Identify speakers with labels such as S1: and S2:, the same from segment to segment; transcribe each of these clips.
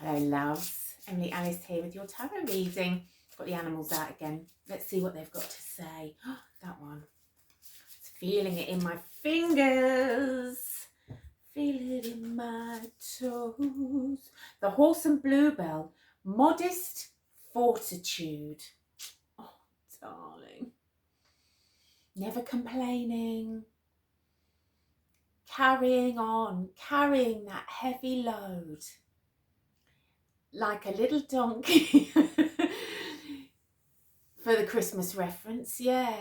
S1: Hello, loves. Emily Alice here with your tarot reading. Got the animals out again. Let's see what they've got to say. That one. It's feeling it in my fingers. Feel it in my toes. The horse and bluebell. Modest fortitude. Oh, darling. Never complaining. Carrying on. Carrying that heavy load. Like a little donkey. For the Christmas reference, yeah.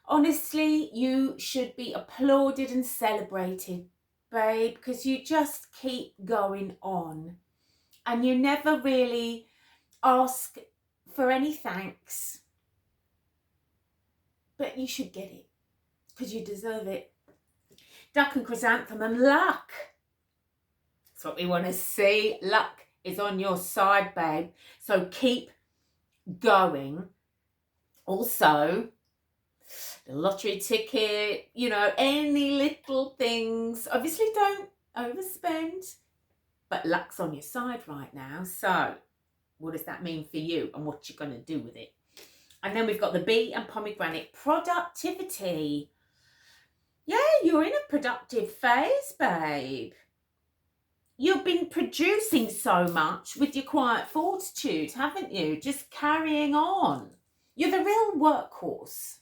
S1: Honestly, you should be applauded and celebrated, babe, because you just keep going on. And you never really ask for any thanks. But you should get it, because you deserve it. Duck and chrysanthemum, luck. That's what we want to see. Luck is on your side, babe. So keep going. Also, the lottery ticket, any little things. Obviously, don't overspend, but luck's on your side right now. So what does that mean for you and what you're going to do with it? And then we've got the bee and pomegranate. Productivity. Yeah, you're in a productive phase, babe. You've been producing so much with your quiet fortitude, haven't you? Just carrying on. You're the real workhorse.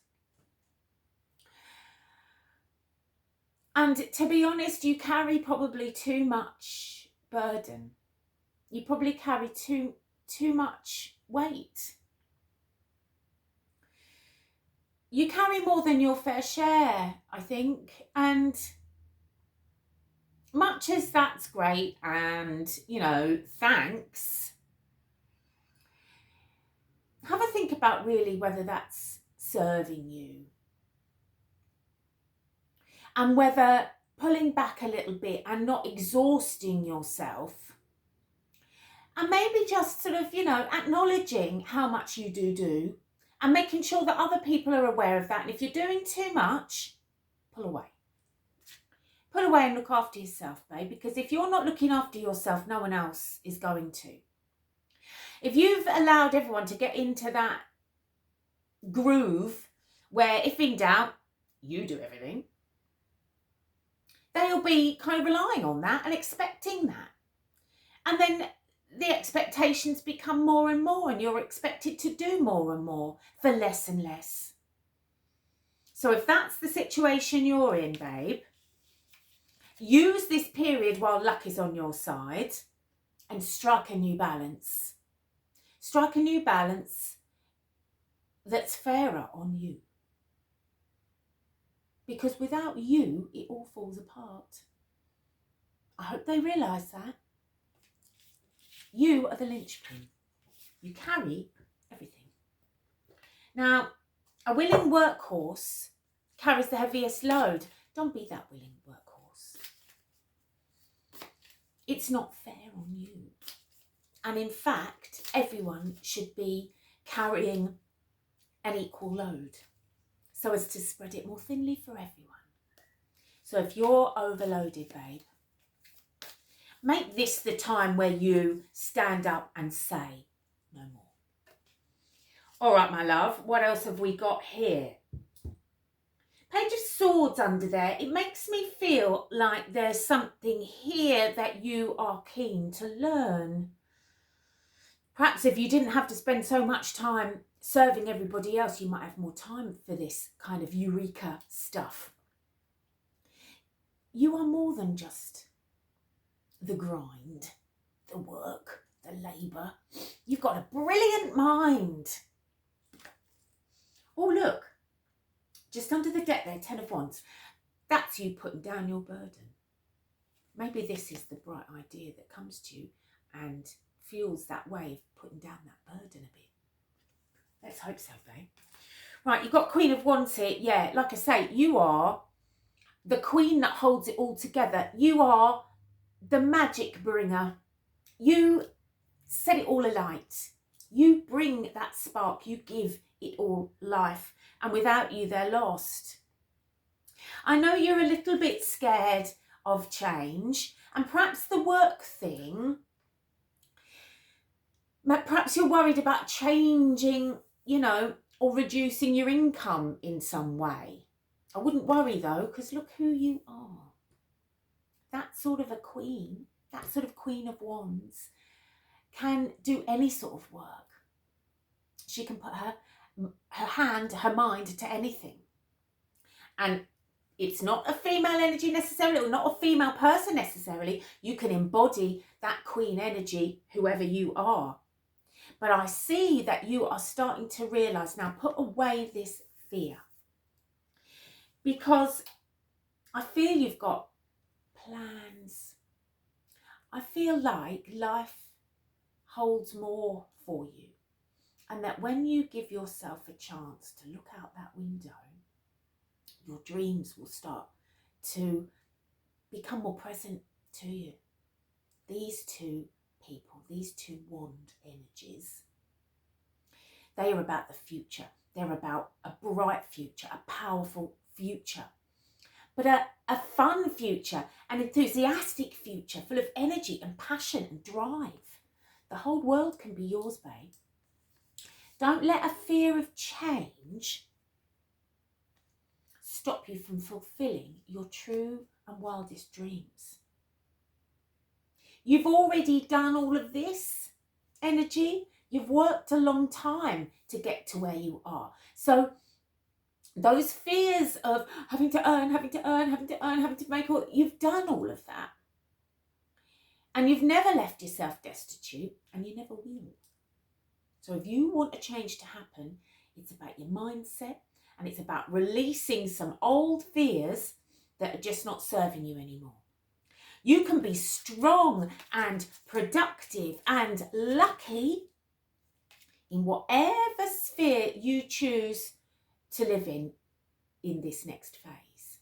S1: And to be honest, you carry probably too much burden. You probably carry too much weight. You carry more than your fair share, I think. And much as that's great and, thanks, have a think about really whether that's serving you. And whether pulling back a little bit and not exhausting yourself, and maybe just sort of, acknowledging how much you do and making sure that other people are aware of that. And if you're doing too much, pull away. Pull away and look after yourself, babe, because if you're not looking after yourself, no one else is going to. If you've allowed everyone to get into that groove where if in doubt, you do everything, they'll be kind of relying on that and expecting that. And then the expectations become more and more, and you're expected to do more and more for less and less. So if that's the situation you're in, babe, use this period while luck is on your side and strike a new balance. Strike a new balance that's fairer on you. Because without you, it all falls apart. I hope they realise that. You are the linchpin. You carry everything. Now, a willing workhorse carries the heaviest load. Don't be that willing workhorse. It's not fair on you. And in fact, everyone should be carrying an equal load so as to spread it more thinly for everyone. So if you're overloaded, babe, make this the time where you stand up and say, no more. All right, my love, what else have we got here? Page of Swords under there. It makes me feel like there's something here that you are keen to learn. Perhaps if you didn't have to spend so much time serving everybody else, you might have more time for this kind of eureka stuff. You are more than just the grind, the work, the labour. You've got a brilliant mind. Oh, look, just under the deck there, 10 of Wands. That's you putting down your burden. Maybe this is the bright idea that comes to you and fuels that way of putting down that burden a bit. Let's hope so, babe. Right, you've got Queen of Wands here. Yeah, like I say, you are the queen that holds it all together. You are the magic bringer. You set it all alight. You bring that spark. You give it all life. And without you, they're lost. I know you're a little bit scared of change. And perhaps the work thing Perhaps you're worried about changing, or reducing your income in some way. I wouldn't worry though, because look who you are. That sort of a queen, that sort of Queen of Wands, can do any sort of work. She can put her hand, her mind to anything. And it's not a female energy necessarily, or not a female person necessarily. You can embody that queen energy, whoever you are. But I see that you are starting to realise now, put away this fear. Because I feel you've got plans. I feel like life holds more for you. And that when you give yourself a chance to look out that window, your dreams will start to become more present to you. These two people, these two wand energies, they are about the future. They're about a bright future, a powerful future, but a fun future, an enthusiastic future full of energy and passion and drive. The whole world can be yours, babe. Don't let a fear of change stop you from fulfilling your true and wildest dreams. You've already done all of this energy. You've worked a long time to get to where you are. So those fears of having to earn, having to make all, you've done all of that. And you've never left yourself destitute, and you never will. So if you want a change to happen, it's about your mindset, and it's about releasing some old fears that are just not serving you anymore. You can be strong and productive and lucky in whatever sphere you choose to live in this next phase.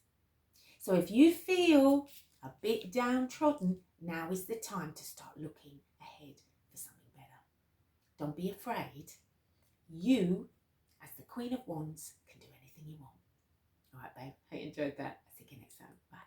S1: So if you feel a bit downtrodden, now is the time to start looking ahead for something better. Don't be afraid. You, as the Queen of Wands, can do anything you want. All right, babe, I enjoyed that. I'll see you next time. Bye.